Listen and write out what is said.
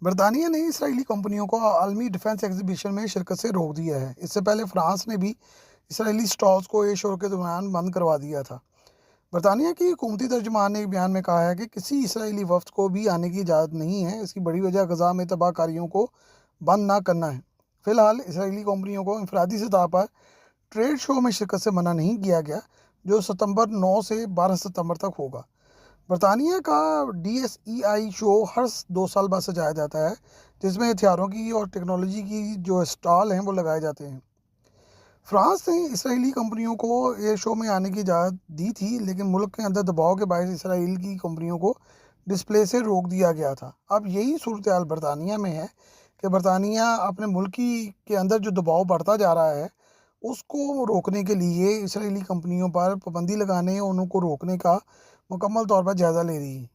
برطانیہ نے اسرائیلی کمپنیوں کو عالمی ڈیفنس ایگزیبیشن میں شرکت سے روک دیا ہے۔ اس سے پہلے فرانس نے بھی اسرائیلی سٹالز کو ایئر شو کے دوران بند کروا دیا تھا۔ برطانیہ کی حکومتی ترجمان نے ایک بیان میں کہا ہے کہ کسی اسرائیلی وفد کو بھی آنے کی اجازت نہیں ہے۔ اس کی بڑی وجہ غزہ میں تباہ کاریوں کو بند نہ کرنا ہے۔ فی الحال اسرائیلی کمپنیوں کو انفرادی سطح پر ٹریڈ شو میں شرکت سے منع نہیں کیا گیا، جو ستمبر 9 سے 12 ستمبر تک ہوگا۔ برطانیہ کا DSEI شو ہر 2 سال بعد سجایا جاتا ہے، جس میں ہتھیاروں کی اور ٹیکنالوجی کی جو اسٹال ہیں وہ لگائے جاتے ہیں۔ فرانس نے اسرائیلی کمپنیوں کو ایئر شو میں آنے کی اجازت دی تھی، لیکن ملک کے اندر دباؤ کے باعث اسرائیل کی کمپنیوں کو ڈسپلے سے روک دیا گیا تھا۔ اب یہی صورتحال برطانیہ میں ہے کہ برطانیہ اپنے ملک کے اندر جو دباؤ بڑھتا جا رہا ہے اس کو روکنے کے لیے اسرائیلی کمپنیوں پر پابندی لگانے اور ان کو روکنے کا مکمل طور پر جائزہ لے رہی ہے۔